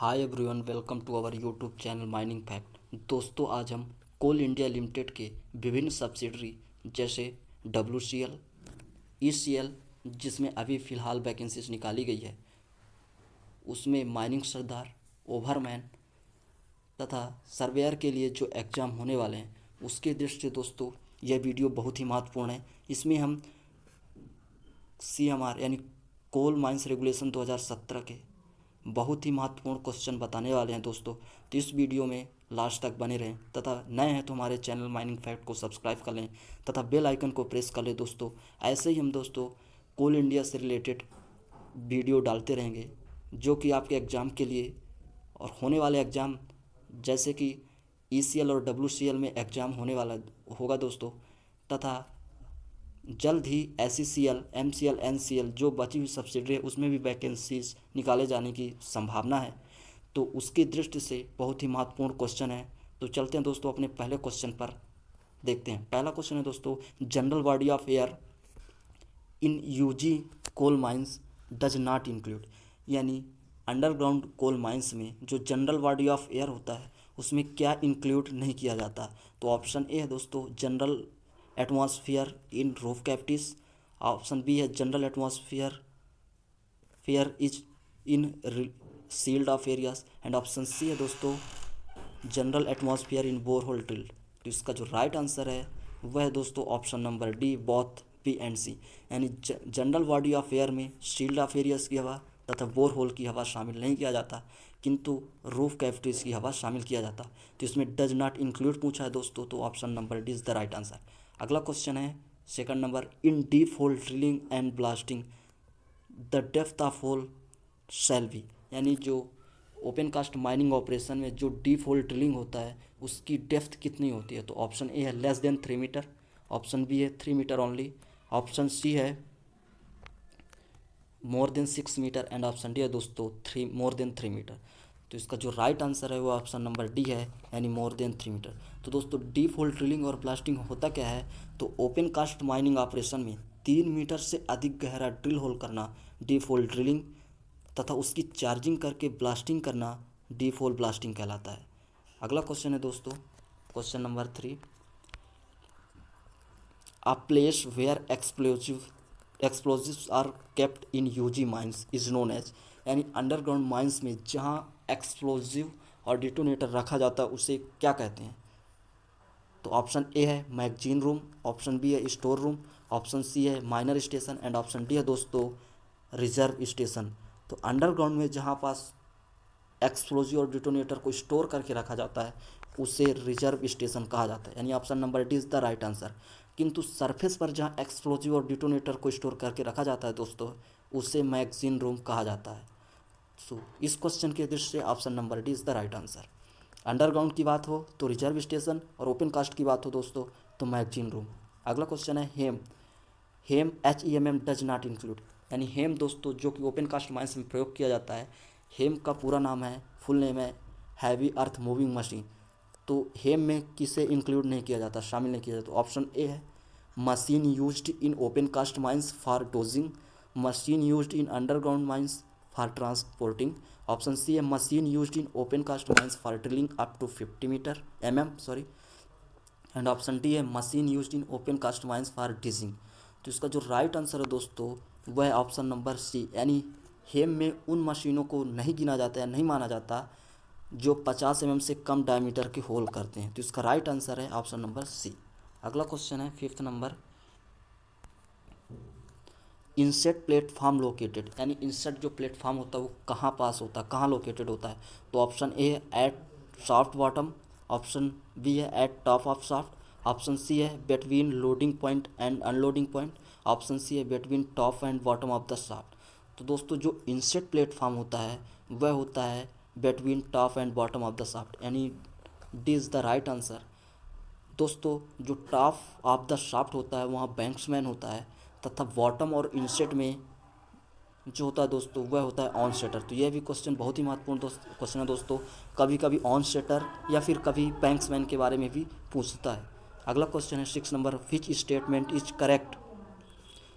Hi everyone, welcome to our YouTube channel mining fact. दोस्तों, आज हम कोल इंडिया लिमिटेड के विभिन्न सब्सिडरी जैसे WCL, ECL जिसमें अभी फ़िलहाल वैकेंसीज निकाली गई है, उसमें माइनिंग सरदार, ओवरमैन तथा सर्वेयर के लिए जो एग्ज़ाम होने वाले हैं उसके दृष्टि से दोस्तों यह वीडियो बहुत ही महत्वपूर्ण है। इसमें हम CMR यानी कोल माइंस रेगुलेशन 2017 के बहुत ही महत्वपूर्ण क्वेश्चन बताने वाले हैं दोस्तों। तो इस वीडियो में लास्ट तक बने रहें तथा नए हैं तो हमारे चैनल माइनिंग फैक्ट को सब्सक्राइब कर लें तथा बेल आइकन को प्रेस कर लें दोस्तों। ऐसे ही हम दोस्तों कोल इंडिया से रिलेटेड वीडियो डालते रहेंगे जो कि आपके एग्ज़ाम के लिए और होने वाले एग्ज़ाम जैसे कि ECL और WCL में एग्ज़ाम होने वाला होगा दोस्तों, तथा जल्द ही SECL, MCL, NCL जो बची हुई सब्सिडरी है उसमें भी वैकेंसीज निकाले जाने की संभावना है। तो उसकी दृष्टि से बहुत ही महत्वपूर्ण क्वेश्चन है। तो चलते हैं दोस्तों अपने पहले क्वेश्चन पर देखते हैं। पहला क्वेश्चन है दोस्तों, general body of air in UG coal mines does not include, यानी अंडरग्राउंड कोल माइंस में जो जनरल बॉडी ऑफ एयर होता है उसमें क्या इंक्लूड नहीं किया जाता। तो ऑप्शन ए है दोस्तों general atmosphere in roof cavities, option B है general atmosphere fair is in sealed off areas, and option C है दोस्तों general atmosphere in borehole drilled. तो इसका जो राइट आंसर है वह है दोस्तों option number D, both B and C, यानी जनरल बॉडी ऑफ एयर में शील्ड ऑफ एरियाज की हवा तथा बोरहोल की हवा शामिल नहीं किया जाता, किंतु रूफ कैविटीज की हवा शामिल किया जाता। तो इसमें डज नॉट इंक्लूड पूछा है दोस्तों, तो option number D is the right answer. अगला क्वेश्चन है second number, in deep hole drilling and blasting the depth of hole shall be, यानी जो ओपन कास्ट माइनिंग ऑपरेशन में जो डीप होल ड्रिलिंग होता है उसकी डेप्थ कितनी होती है। तो ऑप्शन ए है less than 3 metre, option B है 3 मीटर ओनली, ऑप्शन सी है more than 6 metre, and option D है दोस्तों मोर देन 3 मीटर। तो इसका जो राइट आंसर है वो ऑप्शन नंबर डी है, यानी मोर देन 3 मीटर। तो दोस्तों डीप होल ड्रिलिंग और ब्लास्टिंग होता क्या है, तो ओपन कास्ट माइनिंग ऑपरेशन में 3 मीटर से अधिक गहरा ड्रिल होल करना डीप होल ड्रिलिंग तथा उसकी चार्जिंग करके ब्लास्टिंग करना डीप होल ब्लास्टिंग कहलाता है। अगला क्वेश्चन है दोस्तों question number 3, a place where explosives are kept in UG mines is known as, यानी अंडरग्राउंड माइंस में जहाँ एक्सप्लोजिव और डिटोनेटर रखा जाता है उसे क्या कहते हैं। तो ऑप्शन ए है मैगजीन रूम, ऑप्शन बी है स्टोर रूम, ऑप्शन सी है minor station, and option D है दोस्तों रिजर्व स्टेशन। तो अंडरग्राउंड में जहाँ पास एक्सप्लोजिव और डिटोनेटर को स्टोर करके रखा जाता है उसे रिजर्व स्टेशन कहा जाता है, यानी option number D is the right answer. किंतु सरफेस पर जहाँ एक्सप्लोजिव और डिटोनेटर को स्टोर करके रखा जाता है दोस्तों उसे मैगजीन रूम कहा जाता है। सो इस क्वेश्चन के दृष्टि से option number D is the right answer. Underground की बात हो तो रिजर्व स्टेशन और ओपन कास्ट की बात हो दोस्तों तो मैगजीन रूम। अगला क्वेश्चन है हेम, हेम HEMM डज नॉट इंक्लूड, यानी हेम दोस्तों जो कि ओपन कास्ट माइंस में प्रयोग किया जाता है, हेम का पूरा नाम है, फुल नेम है हैवी अर्थ मूविंग मशीन। तो हेम में किसे इंक्लूड नहीं किया जाता, शामिल नहीं किया जाता। तो ऑप्शन ए है machine used in open cast mines for dozing, machine used in underground mines for transporting, option C है machine used in open cast mines for drilling up to 50 metre sorry, and option D है machine used in open cast mines for digging. तो इसका जो right answer है दोस्तों वह है option number सी, यानी हेम में उन मशीनों को नहीं गिना जाता है, नहीं माना जाता जो 50 mm से कम डायमीटर के होल करते हैं। तो इसका राइट आंसर है ऑप्शन नंबर सी। अगला क्वेश्चन है फिफ्थ नंबर, इंसेट प्लेटफॉर्म लोकेटेड, यानी इंसेट जो प्लेटफॉर्म होता है वो कहाँ पास होता है, कहाँ लोकेटेड होता है। तो ऑप्शन ए है at shaft bottom, option B है at top of shaft, option C है between loading point and unloading point, option C है between top and bottom of the shaft. तो दोस्तों जो इंसेट प्लेटफॉर्म होता है वह होता है between top and bottom of the shaft, यानी D is the right answer. दोस्तों जो टॉप ऑफ द शाफ्ट होता है वहाँ बैंक्समैन होता है तथा बॉटम और इंसेट में जो होता है दोस्तों वह होता है ऑन सेटर। तो यह भी क्वेश्चन बहुत ही महत्वपूर्ण क्वेश्चन है दोस्तों, कभी कभी ऑन सेटर या फिर कभी बैंक्समैन के बारे में भी पूछता है। अगला क्वेश्चन है 6 number, which statement is correct,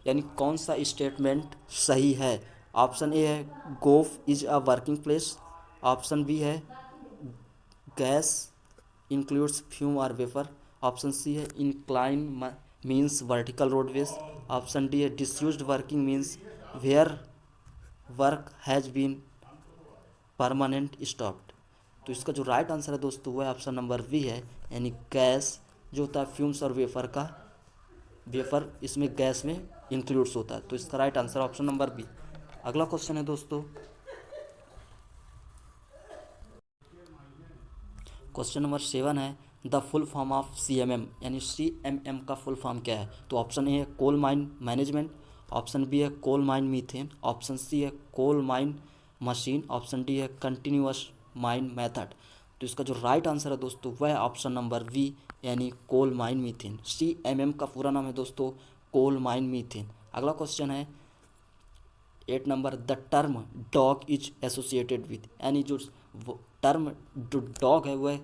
यानी कौन सा स्टेटमेंट सही है। ऑप्शन ए है goaf is a working place, option B है गैस इंक्लूड्स फ्यूम और वेपर। ऑप्शन सी है incline means vertical roadways. Option D है disused working means where work has been permanent stopped. तो इसका जो राइट आंसर है दोस्तों वह ऑप्शन नंबर बी है, यानी गैस जो होता है फ्यूम्स और वेपर का, वेपर इसमें गैस में इंक्लूड्स होता है। तो इसका right answer option number B. अगला क्वेश्चन है दोस्तों, क्वेश्चन नंबर 7 है the full form of CMM, यानी CMM का फुल फॉर्म क्या है। तो ऑप्शन ए है coal mine management, option B है coal mine methane, option C है coal mine machine, option D है कंटिन्यूअस माइन मेथड। तो इसका जो राइट आंसर है दोस्तों वह है ऑप्शन नंबर बी, यानी कोल माइन मीथेन। CMM का पूरा नाम है दोस्तों कोल माइन मीथेन। अगला क्वेश्चन है 8 number the term dog is associated with, यानी जो टर्म जो डॉग है वह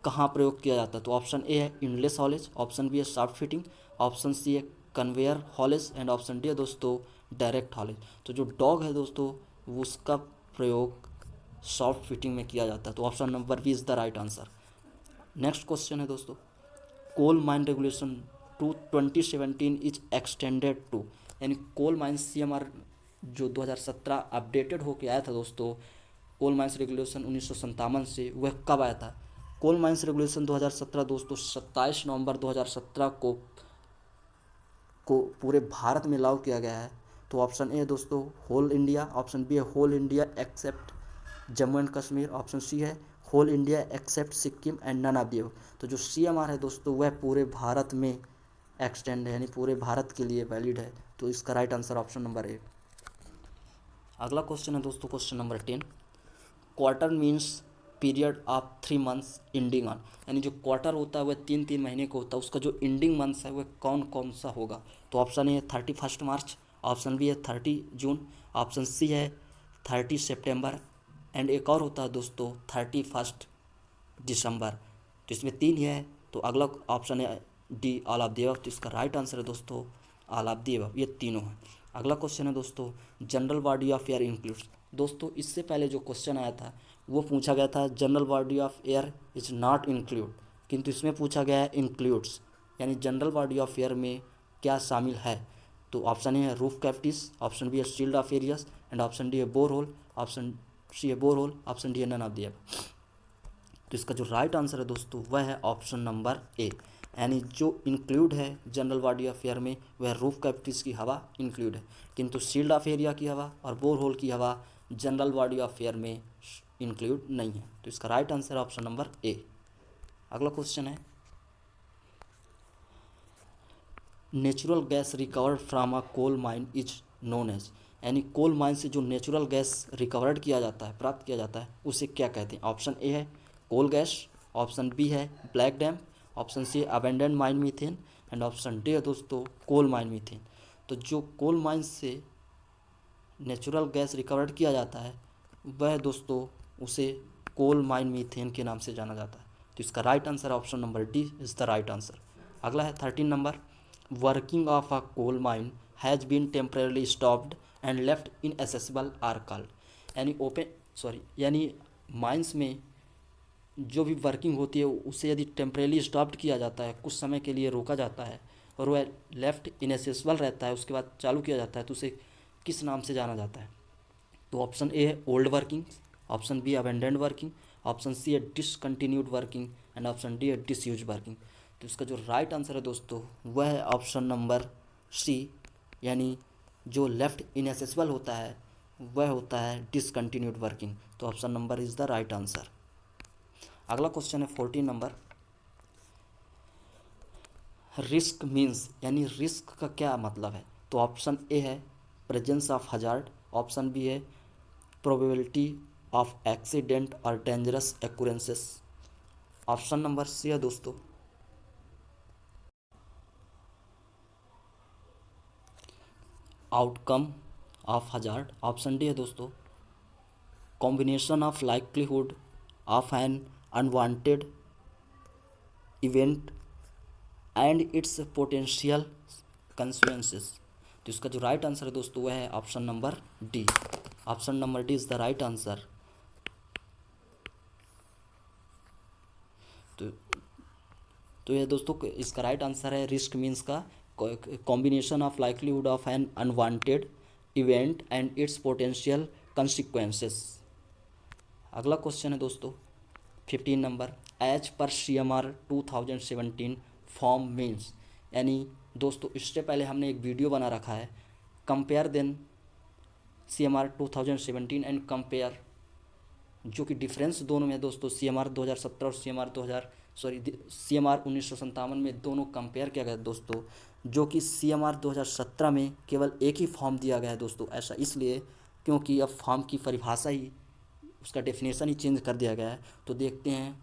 कहाँ प्रयोग किया जाता है। तो ऑप्शन ए है इंडलेस हॉलेज, ऑप्शन बी है शाफ्ट फिटिंग, ऑप्शन सी है conveyor haulage and option D है दोस्तों डायरेक्ट हॉलेज। तो जो डॉग है दोस्तों वो उसका प्रयोग सॉफ्ट फिटिंग में किया जाता है। तो option number B is the right answer. Next question है दोस्तों, coal mine regulation to 2017 is extended to, यानी कोल माइन CMR जो 2017 अपडेटेड होके आया था दोस्तों, कोल माइंस रेगुलेशन 1957 से, वह कब आया था। कोल माइंस रेगुलेशन 2017 दोस्तों 27 नवंबर 2017 को पूरे भारत में लागू किया गया है। तो ऑप्शन ए दोस्तों होल इंडिया, ऑप्शन बी है whole India except Jammu and Kashmir, option C है whole India except Sikkim and none of the above. तो जो CMR है दोस्तों वह पूरे भारत में एक्सटेंड है, यानी पूरे भारत के लिए वैलिड है। तो इसका right answer option number A. अगला क्वेश्चन है दोस्तों question number 10, quarter means period of 3 months ending on, यानी जो क्वार्टर होता है वह 3 महीने का होता है, उसका जो एंडिंग मंथ्स है वह कौन कौन सा होगा। तो ऑप्शन ए है 31 मार्च, ऑप्शन बी है 30 जून, ऑप्शन सी है 30 सितंबर एंड एक और होता है दोस्तों 31 दिसंबर। तो इसमें 3 ही है, तो अगला ऑप्शन है D all of the above. तो इसका राइट आंसर है दोस्तों ऑल ऑफ द अबव, ये तीनों हैं। अगला क्वेश्चन है दोस्तों general body of air includes. दोस्तों इससे पहले जो क्वेश्चन आया था वो पूछा गया था general body of air is not include, किंतु इसमें पूछा गया है इंक्लूड्स, यानी जनरल बॉडी ऑफ एयर में क्या शामिल है। तो ऑप्शन ए है रूफ कैविटीज, ऑप्शन बी है shield off areas and option D है बोर होल, ऑप्शन सी है बोर होल, ऑप्शन डी है नन ऑफ द अबव। तो इसका जो राइट आंसर है दोस्तों वह है ऑप्शन नंबर ए, यानी जो इंक्लूड है जनरल बॉडी ऑफ एयर में वह रूफ कैविटीज़ की हवा इंक्लूड है, किंतु शील्ड ऑफ एरिया की हवा और बोर होल की हवा जनरल बॉडी ऑफ एयर में इंक्लूड नहीं है। तो इसका राइट आंसर है ऑप्शन नंबर ए। अगला क्वेश्चन है natural gas recovered from a coal mine is known as, यानी कोल माइन से जो नेचुरल गैस रिकवर्ड किया जाता है, प्राप्त किया जाता है, उसे क्या कहते हैं। ऑप्शन ए है कोल गैस, ऑप्शन बी है black damp, option C abundant mine methane and option D है दोस्तों कोल माइन मीथेन। तो जो कोल माइन से नेचुरल गैस रिकवर्ड किया जाता है वह दोस्तों उसे कोल माइन मीथेन के नाम से जाना जाता है। तो इसका right answer option number D is the right answer. अगला है 13 number working of a coal mine has been temporarily stopped and left inaccessible are called, यानी माइंस में जो भी वर्किंग होती है उसे यदि टेम्परेली स्टॉप्ड किया जाता है, कुछ समय के लिए रोका जाता है और वह लेफ्ट इनएसेसिबल रहता है, उसके बाद चालू किया जाता है, तो उसे किस नाम से जाना जाता है। तो ऑप्शन ए है old working, option B abandoned working, option C है discontinued working and option D है डिसयूज वर्किंग। तो इसका जो राइट आंसर है दोस्तों वह है ऑप्शन नंबर सी, यानी जो लेफ्ट इनएसेसिबल होता है वह होता है डिसकंटिन्यूड वर्किंग। तो option number is the right answer. अगला क्वेश्चन है 14 नंबर रिस्क मीन्स, यानी रिस्क का क्या मतलब है। तो ऑप्शन ए है presence of hazard, option B है प्रोबेबिलिटी ऑफ एक्सीडेंट और dangerous occurrences, option number C है दोस्तों outcome of hazard, option D है दोस्तों combination of likelihood of an unwanted event and its potential consequences. तो इसका जो राइट आंसर है दोस्तों वह है option number D. Option number D is the right answer. तो ये दोस्तों इसका राइट आंसर है रिस्क मीन्स का combination of likelihood of an unwanted event and its potential consequences. अगला क्वेश्चन है दोस्तों 15 number, as per CMR 2017 form means, यानी दोस्तों इससे पहले हमने एक वीडियो बना रखा है compare then CMR 2017 and compare, जो कि डिफरेंस दोनों में दोस्तों CMR 2017 और CMR 1957 में दोनों कंपेयर किया गया दोस्तों, जो कि CMR 2017 में केवल एक ही फॉर्म दिया गया है दोस्तों। ऐसा इसलिए क्योंकि अब फॉर्म की परिभाषा ही, उसका डेफिनेशन ही चेंज कर दिया गया है। तो देखते हैं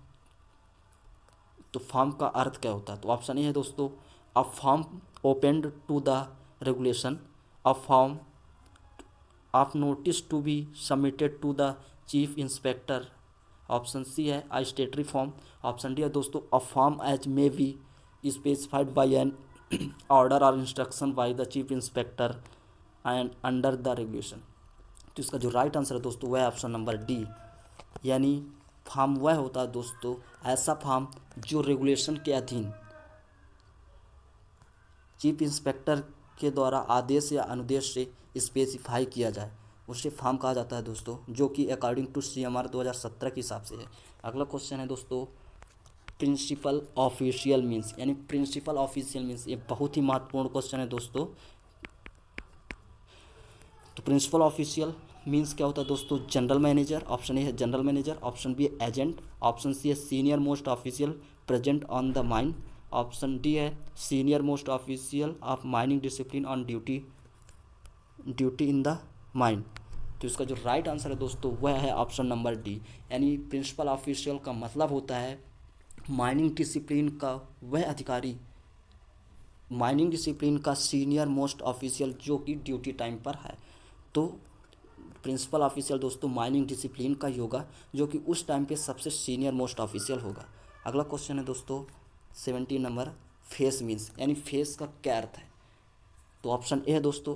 तो फॉर्म का अर्थ क्या होता है। तो ऑप्शन ए है दोस्तों, a form opened to the regulation, a form of notice to be submitted to the chief inspector. Option C है I statutory form. Option D है दोस्तों, a form as may be specified by an order और instruction by the chief inspector and under the regulation. तो इसका जो right answer है दोस्तों वह है ऑप्शन नंबर डी, यानी फॉर्म वह होता है दोस्तों ऐसा फॉर्म जो रेगुलेशन के अधीन चीफ इंस्पेक्टर के द्वारा आदेश या अनुदेश से स्पेसिफाई किया जाए, उसे फॉर्म कहा जाता है दोस्तों, जो कि अकॉर्डिंग टू CMR 2017 के हिसाब से है। अगला क्वेश्चन है दोस्तों प्रिंसिपल ऑफिशियल मीन्स, यानी प्रिंसिपल ऑफिशियल मीन्स, ये बहुत ही महत्वपूर्ण क्वेश्चन है दोस्तों। तो प्रिंसिपल ऑफिशियल मीन्स क्या होता है दोस्तों, जनरल मैनेजर। ऑप्शन ए है जनरल मैनेजर, ऑप्शन बी है एजेंट, ऑप्शन सी है senior most official present on the mine, option D है senior most official of mining discipline on duty in the mine. तो इसका जो right answer है दोस्तों वह है ऑप्शन नंबर डी, यानी प्रिंसिपल ऑफिशियल का मतलब होता है माइनिंग डिसिप्लिन का वह अधिकारी, माइनिंग डिसिप्लिन का सीनियर मोस्ट ऑफिशियल जो कि ड्यूटी टाइम पर है। तो प्रिंसिपल ऑफिशियल दोस्तों माइनिंग डिसिप्लिन का ही होगा, जो कि उस टाइम पे सबसे सीनियर मोस्ट ऑफिशियल होगा। अगला क्वेश्चन है दोस्तों 17 नंबर, फेस मीन्स, यानी फेस का क्या अर्थ है। तो ऑप्शन ए है दोस्तों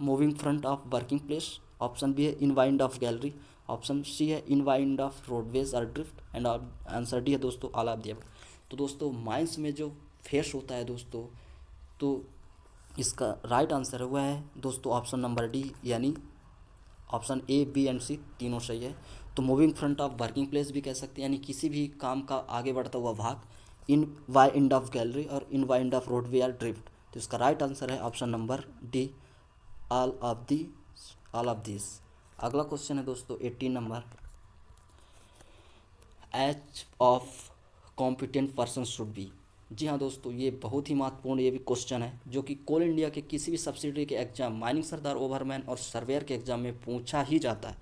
moving front of working place, option B है in wind of gallery, option C है इन वाइंड ऑफ रोडवेज और ड्रिफ्ट, एंड आंसर डी है दोस्तों ऑल ऑफ द अबव। तो दोस्तों माइंस में जो फेस होता है दोस्तों, तो इसका राइट आंसर है वह है दोस्तों ऑप्शन नंबर डी, यानी ऑप्शन ए बी एंड सी तीनों सही है। तो moving front of working place भी कह सकते हैं, यानी किसी भी काम का आगे बढ़ता हुआ भाग, इन वाइंड ऑफ गैलरी और इन वाइंड ऑफ रोडवे और ड्रिफ्ट। तो इसका राइट आंसर है option number D all of this. अगला क्वेश्चन है दोस्तों 18 number, age of competent person should be. जी हाँ दोस्तों, ये बहुत ही महत्वपूर्ण ये भी क्वेश्चन है, जो कि कोल इंडिया के किसी भी सब्सिडरी के एग्जाम, माइनिंग सरदार, ओवरमैन और सर्वेयर के एग्जाम में पूछा ही जाता है।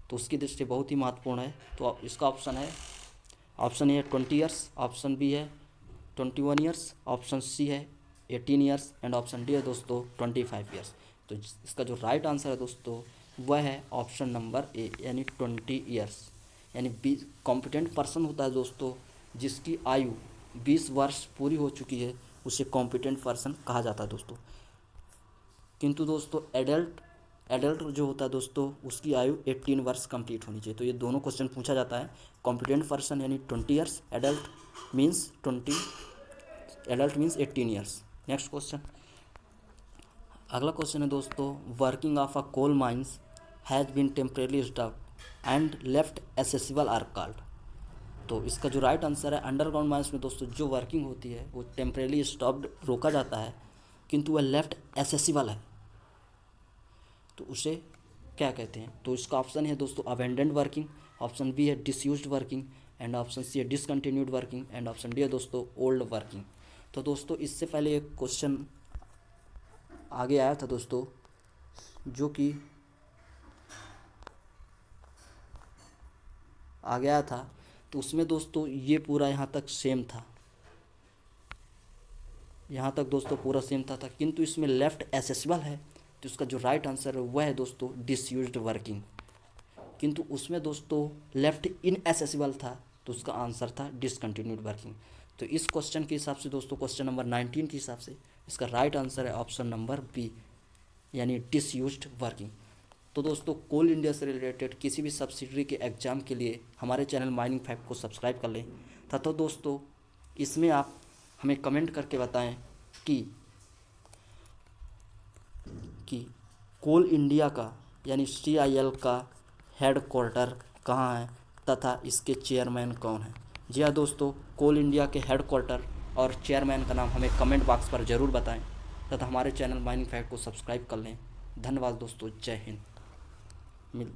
तो उसकी दृष्टि बहुत ही महत्वपूर्ण है। तो इसका ऑप्शन है, ऑप्शन ए है 20 ईयर्स, ऑप्शन बी है 21 ईयर्स, ऑप्शन सी है 18 ईयर्स, एंड ऑप्शन डी है दोस्तों 25 ईयर्स। तो इसका जो राइट आंसर है दोस्तों वह है ऑप्शन नंबर ए, यानी 20 ईयर्स। यानी कॉम्पिटेंट पर्सन होता है दोस्तों जिसकी आयु 20 वर्ष पूरी हो चुकी है, उसे कॉम्पिटेंट पर्सन कहा जाता है दोस्तों। किंतु दोस्तों एडल्ट जो होता है दोस्तों उसकी आयु 18 वर्ष कंप्लीट होनी चाहिए। तो ये दोनों क्वेश्चन पूछा जाता है। कॉम्पिटेंट पर्सन यानी 20 years, adult means 18 years. Next question, अगला क्वेश्चन है दोस्तों working of a coal mines has been temporarily stopped and left accessible are called. तो इसका जो राइट आंसर है अंडरग्राउंड माइंस में दोस्तों जो वर्किंग होती है वो टेम्परेली स्टॉप्ड रोका जाता है, किंतु वह लेफ्ट एसेसिबल है, तो उसे क्या कहते हैं। तो इसका ऑप्शन है दोस्तों अबेंडेंड वर्किंग, ऑप्शन बी है disused working, and option C है discontinued working, and option D है दोस्तों ओल्ड वर्किंग। तो दोस्तों इससे पहले एक क्वेश्चन आगे आया था दोस्तों, जो कि आ गया था, तो उसमें दोस्तों ये पूरा यहाँ तक सेम था, यहाँ तक दोस्तों पूरा सेम था, किंतु इसमें लेफ़्ट एसेसिबल है। तो इसका जो राइट आंसर है वह है दोस्तों डिसयूज्ड वर्किंग, किंतु उसमें दोस्तों लेफ़्ट इनएसेसिबल था, तो उसका आंसर था डिसकंटिन्यूड वर्किंग। तो इस क्वेश्चन के हिसाब से दोस्तों क्वेश्चन नंबर 19 के हिसाब से इसका राइट आंसर है ऑप्शन नंबर बी, यानी डिसयूज्ड वर्किंग। तो दोस्तों कोल इंडिया से रिलेटेड किसी भी सब्सिडरी के एग्ज़ाम के लिए हमारे चैनल माइनिंग फैक्ट को सब्सक्राइब कर लें, तथा दोस्तों इसमें आप हमें कमेंट करके बताएं कि कि कोल इंडिया का यानी CIL का हेड क्वार्टर कहाँ है तथा इसके चेयरमैन कौन है। जी हाँ दोस्तों, कोल इंडिया के हेड क्वार्टर और चेयरमैन का नाम हमें कमेंट बॉक्स पर ज़रूर बताएं तथा हमारे चैनल माइनिंग फैक्ट को सब्सक्राइब कर लें। धन्यवाद दोस्तों, जय हिंद। मिल